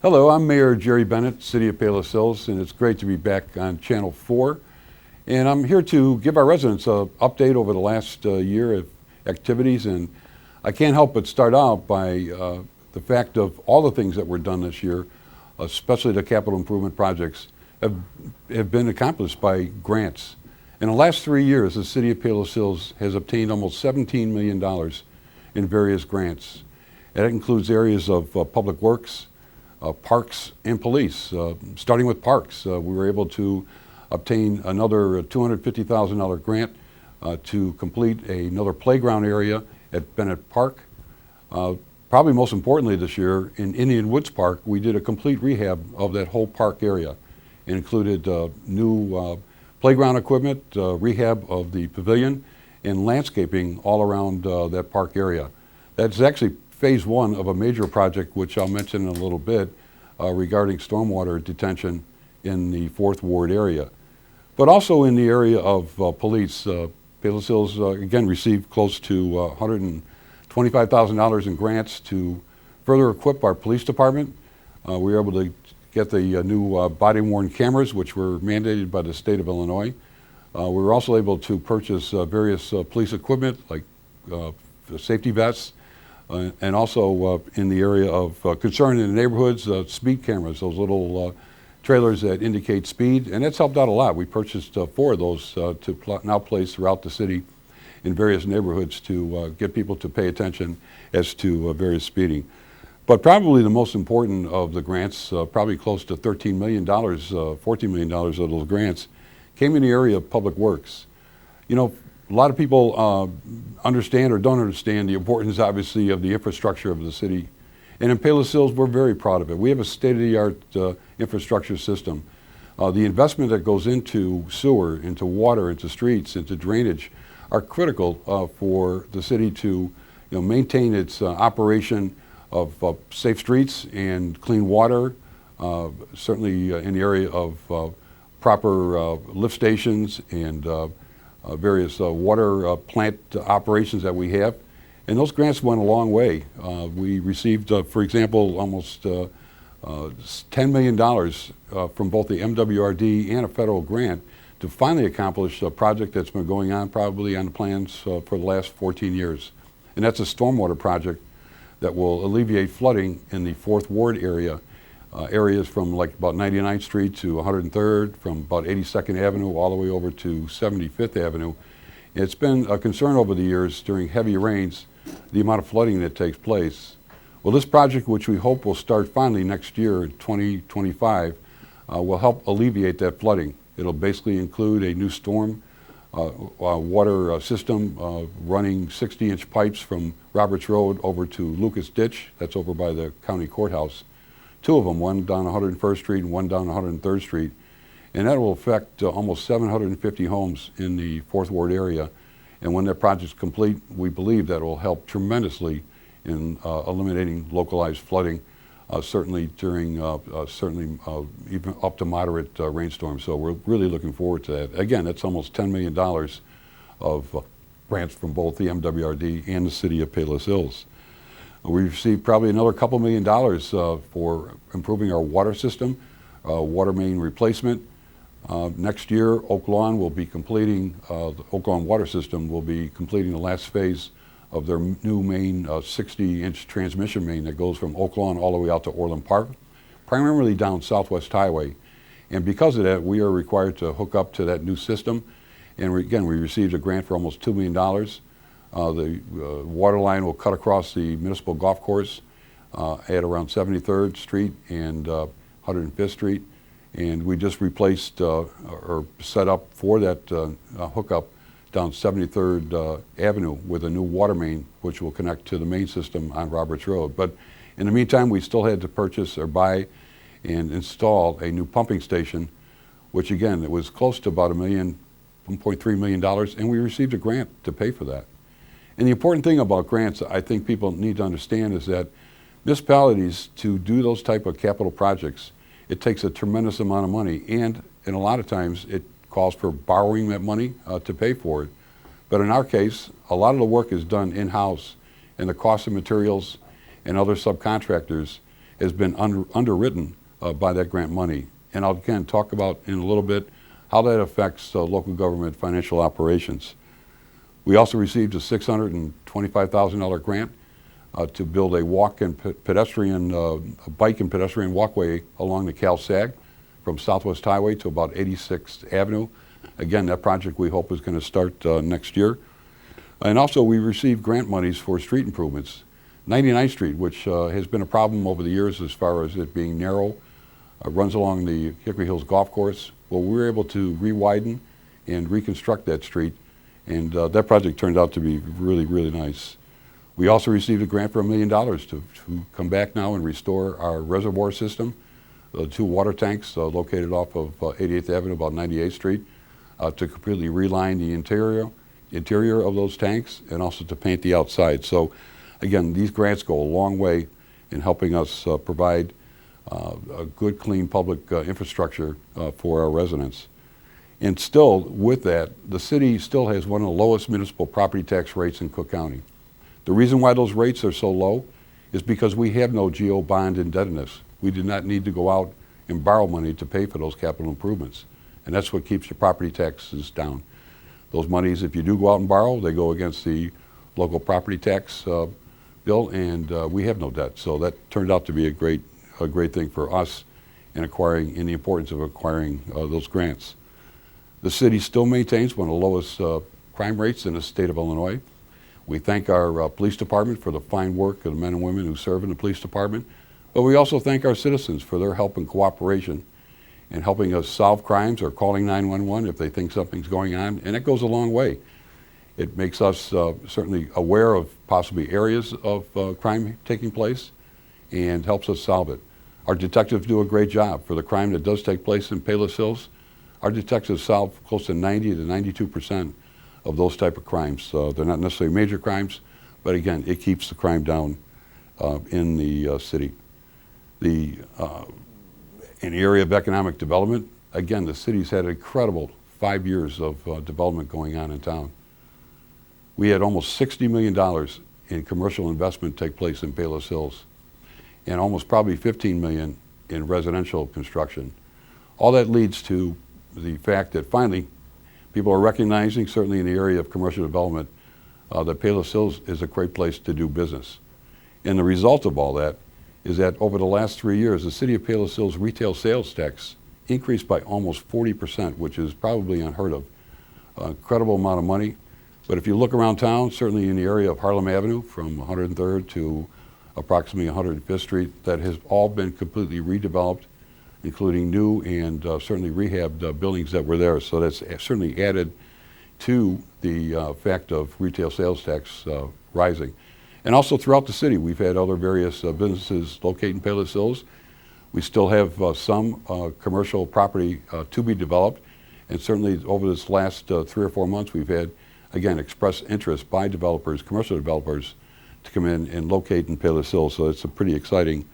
Hello, I'm Mayor Jerry Bennett, City of Palos Hills, and it's great to be back on Channel 4. And I'm here to give our residents an update over the last year of activities. And I can't help but start out by the fact of all the things that were done this year, especially the capital improvement projects, have been accomplished by grants. In the last 3 years, the City of Palos Hills has obtained almost $17 million in various grants. And that includes areas of public works, parks, and police. Starting with parks, we were able to obtain another $250,000 grant to complete another playground area at Bennett Park. Probably most importantly this year, in Indian Woods Park, we did a complete rehab of that whole park area. It included new playground equipment, rehab of the pavilion, and landscaping all around that park area. That's actually phase one of a major project, which I'll mention in a little bit, regarding stormwater detention in the 4th Ward area. But also in the area of police, Palos Hills again received close to $125,000 in grants to further equip our police department. We were able to get the new body-worn cameras, which were mandated by the state of Illinois. We were also able to purchase various police equipment like safety vests, and also in the area of concern in the neighborhoods, speed cameras, those little trailers that indicate speed, and that's helped out a lot. We purchased 4 of those to now place throughout the city in various neighborhoods to get people to pay attention as to various speeding. But probably the most important of the grants, probably close to $13 million, $14 million of those grants, came in the area of public works. You know, a lot of people understand or don't understand the importance, obviously, of the infrastructure of the city. And in Palos Hills, we're very proud of it. We have a state-of-the-art infrastructure system. The investment that goes into sewer, into water, into streets, into drainage are critical for the city to maintain its operation of safe streets and clean water, certainly in the area of proper lift stations and various water plant operations that we have. And those grants went a long way. We received, for example, almost $10 million from both the MWRD and a federal grant to finally accomplish a project that's been going on probably on the plans for the last 14 years. And that's a stormwater project that will alleviate flooding in the 4th Ward area, areas from like about 99th Street to 103rd, from about 82nd Avenue all the way over to 75th Avenue. It's been a concern over the years during heavy rains, the amount of flooding that takes place. Well, this project, which we hope will start finally next year in 2025, will help alleviate that flooding. It'll basically include a new storm water system running 60-inch pipes from Roberts Road over to Lucas Ditch. That's over by the county courthouse. 2 of them, one down 101st Street and one down 103rd Street. And that will affect almost 750 homes in the 4th Ward area. And when that project's complete, we believe that will help tremendously in eliminating localized flooding, certainly during even up to moderate rainstorms. So we're really looking forward to that. Again, that's almost $10 million of grants from both the MWRD and the City of Palos Hills. We received probably another couple $1 million for improving our water system, water main replacement. Next year, Oak Lawn will be completing, the Oak Lawn water system will be completing the last phase of their new main 60-inch transmission main that goes from Oak Lawn all the way out to Orland Park, primarily down Southwest Highway. And because of that, we are required to hook up to that new system. And again, we received a grant for almost $2 million. The water line will cut across the municipal golf course at around 73rd Street and 105th Street. And we just replaced or set up for that hookup down 73rd Avenue with a new water main, which will connect to the main system on Roberts Road. But in the meantime, we still had to purchase or buy and install a new pumping station, which again, it was close to about $1.3 million, and we received a grant to pay for that. And the important thing about grants, I think people need to understand, is that municipalities, to do those type of capital projects, it takes a tremendous amount of money, and a lot of times it calls for borrowing that money to pay for it. But in our case, a lot of the work is done in-house, and the cost of materials and other subcontractors has been underwritten by that grant money. And I'll again talk about in a little bit how that affects local government financial operations. We also received a $625,000 grant to build a bike and pedestrian walkway along the Cal-Sag from Southwest Highway to about 86th Avenue. Again, that project we hope is going to start next year. And also we received grant monies for street improvements. 99th Street, which has been a problem over the years as far as it being narrow, runs along the Hickory Hills Golf Course. Well, we were able to re-widen and reconstruct that street, and that project turned out to be really, really nice. We also received a grant for $1 million to come back now and restore our reservoir system, the 2 water tanks located off of 88th Avenue, about 98th Street, to completely reline the interior of those tanks and also to paint the outside. So again, these grants go a long way in helping us provide a good, clean public infrastructure for our residents. And still, with that, the city still has one of the lowest municipal property tax rates in Cook County. The reason why those rates are so low is because we have no GO bond indebtedness. We do not need to go out and borrow money to pay for those capital improvements. And that's what keeps your property taxes down. Those monies, if you do go out and borrow, they go against the local property tax bill, and we have no debt. So that turned out to be a great thing for us in the importance of acquiring those grants. The city still maintains one of the lowest crime rates in the state of Illinois. We thank our police department for the fine work of the men and women who serve in the police department, but we also thank our citizens for their help and cooperation in helping us solve crimes or calling 911 if they think something's going on, and it goes a long way. It makes us certainly aware of possibly areas of crime taking place and helps us solve it. Our detectives do a great job. For the crime that does take place in Palos Hills, our detectives solve close to 90 to 92% of those type of crimes. They're not necessarily major crimes, but again, it keeps the crime down in the city. In the area of economic development, again, the city's had an incredible 5 years of development going on in town. We had almost $60 million in commercial investment take place in Palos Hills, and almost probably $15 million in residential construction. All that leads to the fact that finally people are recognizing, certainly in the area of commercial development, that Palos Hills is a great place to do business. And the result of all that is that over the last 3 years, the city of Palos Hills retail sales tax increased by almost 40%, which is probably unheard of. Incredible amount of money. But if you look around town, certainly in the area of Harlem Avenue from 103rd to approximately 105th Street, that has all been completely redeveloped, including new and certainly rehabbed buildings that were there. So that's certainly added to the fact of retail sales tax rising. And also throughout the city, we've had other various businesses located in Palos Hills. We still have some commercial property to be developed. And certainly over this last 3 or 4 months, we've had, again, expressed interest by developers, commercial developers, to come in and locate in Palos Hills. So it's a pretty exciting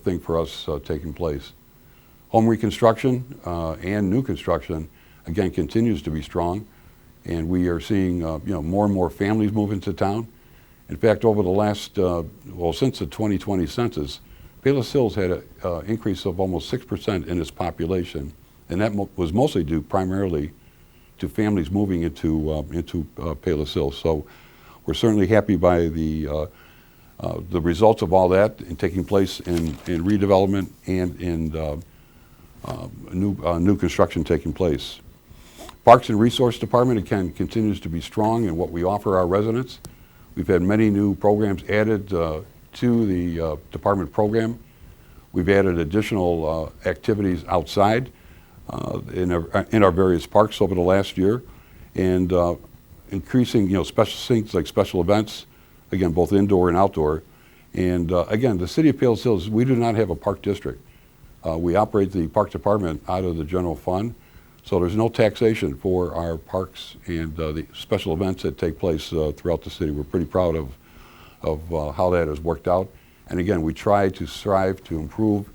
thing for us taking place. Home reconstruction and new construction, again, continues to be strong. And we are seeing more and more families move into town. In fact, over the last, since the 2020 census, Palos Hills had an increase of almost 6% in its population, and that was mostly due primarily to families moving into Palos Hills. So we're certainly happy by the results of all that and taking place in redevelopment and in new construction taking place. Parks and Resource Department, again, continues to be strong in what we offer our residents. We've had many new programs added to the department program. We've added additional activities outside in our various parks over the last year, and increasing special things like special events, again, both indoor and outdoor. And again, the city of Palos Hills, we do not have a park district. We operate the park department out of the general fund, so there's no taxation for our parks and the special events that take place throughout the city. We're pretty proud of how that has worked out. And again, we try to strive to improve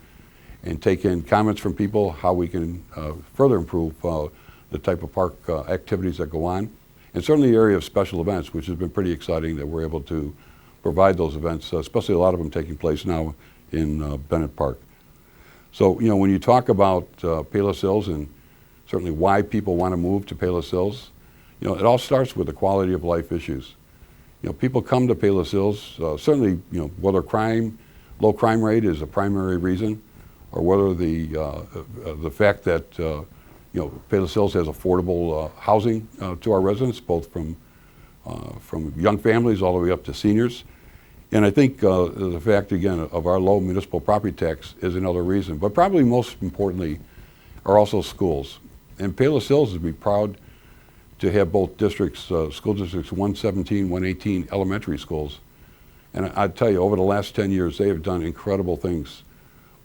and take in comments from people how we can further improve the type of park activities that go on. And certainly the area of special events, which has been pretty exciting that we're able to provide those events, especially a lot of them taking place now in Bennett Park. So, you know, when you talk about Palos Hills and certainly why people want to move to Palos Hills, you know, it all starts with the quality of life issues. You know, people come to Palos Hills, certainly, you know, whether low crime rate is a primary reason, or whether the fact that, you know, Palos Hills has affordable housing to our residents, both from young families all the way up to seniors. And I think the fact, again, of our low municipal property tax is another reason. But probably most importantly are also schools. And Palos Hills would be proud to have both districts, school districts 117, 118 elementary schools. And I tell you, over the last 10 years, they have done incredible things.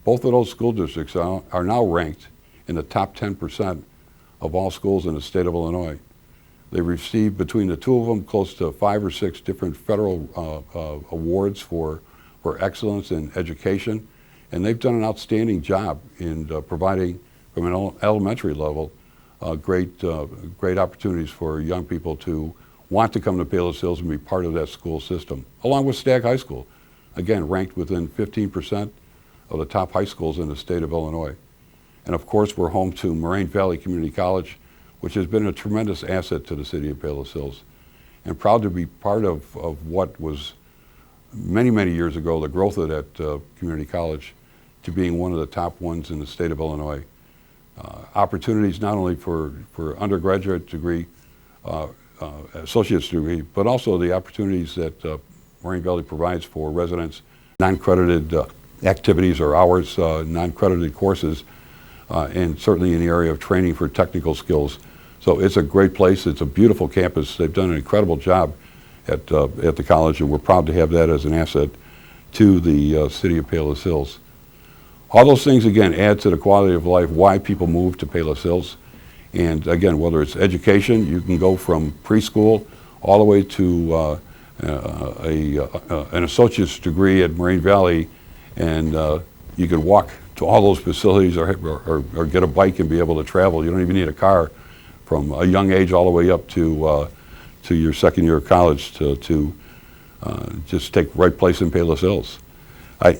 Both of those school districts are now ranked in the top 10% of all schools in the state of Illinois. They received, between the two of them, close to 5 or 6 different federal awards for excellence in education. And they've done an outstanding job in providing, from an elementary level, great opportunities for young people to want to come to Palos Hills and be part of that school system, along with Stagg High School, again, ranked within 15% of the top high schools in the state of Illinois. And of course, we're home to Moraine Valley Community College, which has been a tremendous asset to the city of Palos Hills. And proud to be part of what was many, many years ago, the growth of that community college to being one of the top ones in the state of Illinois. Opportunities not only for undergraduate degree, associate's degree, but also the opportunities that Moraine Valley provides for residents, non-credited activities or hours, non-credited courses, and certainly in the area of training for technical skills. So it's a great place. It's a beautiful campus. They've done an incredible job at the college, and we're proud to have that as an asset to the city of Palos Hills. All those things, again, add to the quality of life, why people move to Palos Hills. And again, whether it's education, you can go from preschool all the way to an associate's degree at Moraine Valley, and you can walk to all those facilities or get a bike and be able to travel. You don't even need a car from a young age all the way up to your second year of college to just take right place in Palos Hills.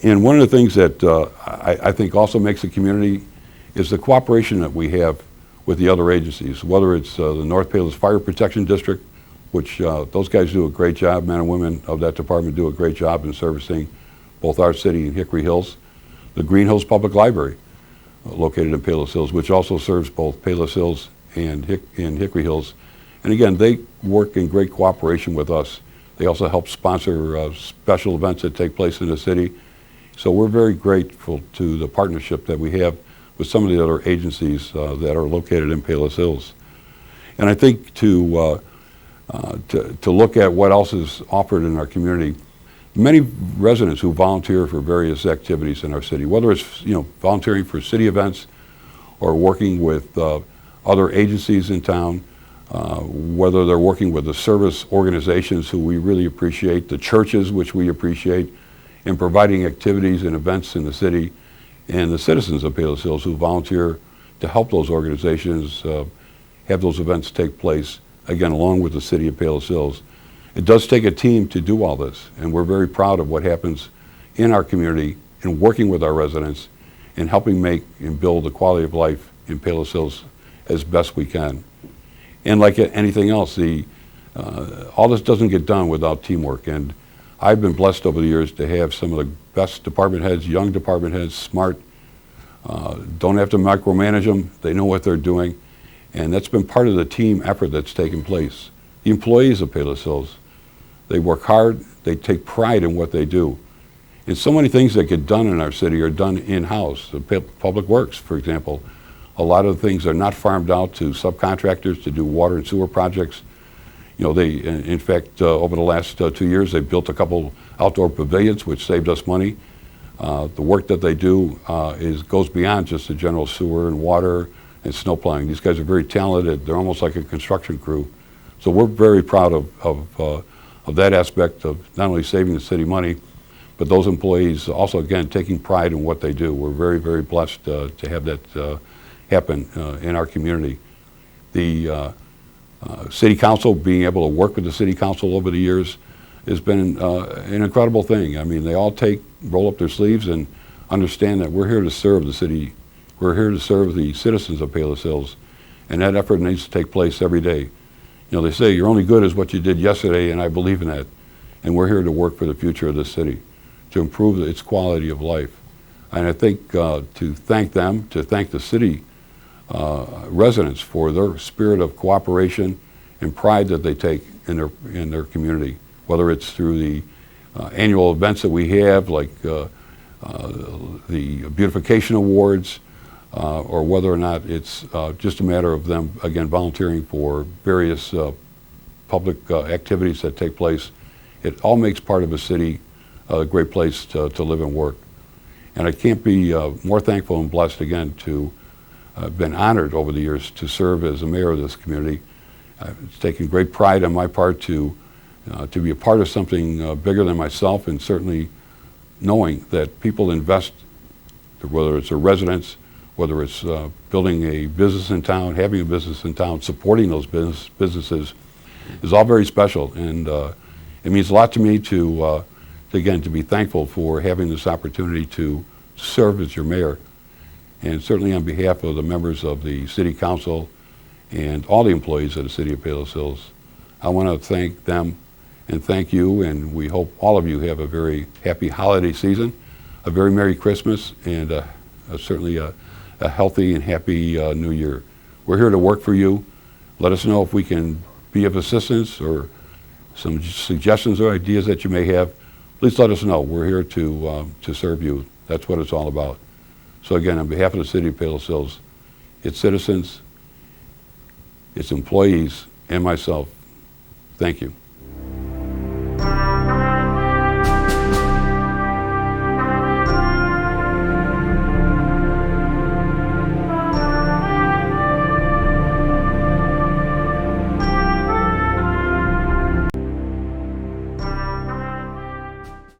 And one of the things that I think also makes the community is the cooperation that we have with the other agencies, whether it's the North Palos Fire Protection District, which those guys do a great job. Men and women of that department do a great job in servicing both our city and Hickory Hills. The Green Hills Public Library, located in Palos Hills, which also serves both Palos Hills and Hickory Hills. And again, they work in great cooperation with us. They also help sponsor special events that take place in the city. So we're very grateful to the partnership that we have with some of the other agencies that are located in Palos Hills. And I think to look at what else is offered in our community, many residents who volunteer for various activities in our city, whether it's, you know, volunteering for city events or working with other agencies in town, whether they're working with the service organizations who we really appreciate, the churches which we appreciate, in providing activities and events in the city, and the citizens of Palos Hills who volunteer to help those organizations have those events take place, again, along with the city of Palos Hills. It does take a team to do all this, and we're very proud of what happens in our community in working with our residents and helping make and build the quality of life in Palos Hills as best we can. And like anything else, all this doesn't get done without teamwork. And I've been blessed over the years to have some of the best department heads, young department heads, smart, don't have to micromanage them. They know what they're doing. And that's been part of the team effort that's taken place. The employees of Palos Hills, they work hard, they take pride in what they do. And so many things that get done in our city are done in-house. Public Works, for example, a lot of the things are not farmed out to subcontractors to do water and sewer projects. You know, in fact, over the last 2 years, they've built a couple outdoor pavilions, which saved us money. The work that they do goes beyond just the general sewer and water and snow plowing. These guys are very talented. They're almost like a construction crew. So we're very proud of that aspect of not only saving the city money, but those employees also, again, taking pride in what they do. We're very, very blessed to have that happen in our community. The City Council, being able to work with the City Council over the years, has been an incredible thing. I mean, they all roll up their sleeves and understand that we're here to serve the city. We're here to serve the citizens of Palos Hills, and that effort needs to take place every day. You know, they say you're only good as what you did yesterday, and I believe in that. And we're here to work for the future of this city, to improve its quality of life. And I think to thank them, to thank the city residents for their spirit of cooperation and pride that they take in their community, whether it's through the annual events that we have, like the beautification awards, or whether or not it's just a matter of them, again, volunteering for various public activities that take place. It all makes part of a city a great place to live and work. And I can't be more thankful and blessed again to have been honored over the years to serve as the mayor of this community. It's taken great pride on my part to be a part of something bigger than myself, and certainly knowing that people invest, whether it's their residents, whether it's building a business in town, having a business in town, supporting those businesses, is all very special. And it means a lot to me to be thankful for having this opportunity to serve as your mayor. And certainly on behalf of the members of the City Council and all the employees of the City of Palos Hills, I want to thank them and thank you, and we hope all of you have a very happy holiday season, a very Merry Christmas, and certainly a healthy and happy New Year. We're here to work for you. Let us know if we can be of assistance or some suggestions or ideas that you may have. Please let us know. We're here to serve you. That's what it's all about. So again, on behalf of the City of Palos Hills, its citizens, its employees, and myself, thank you.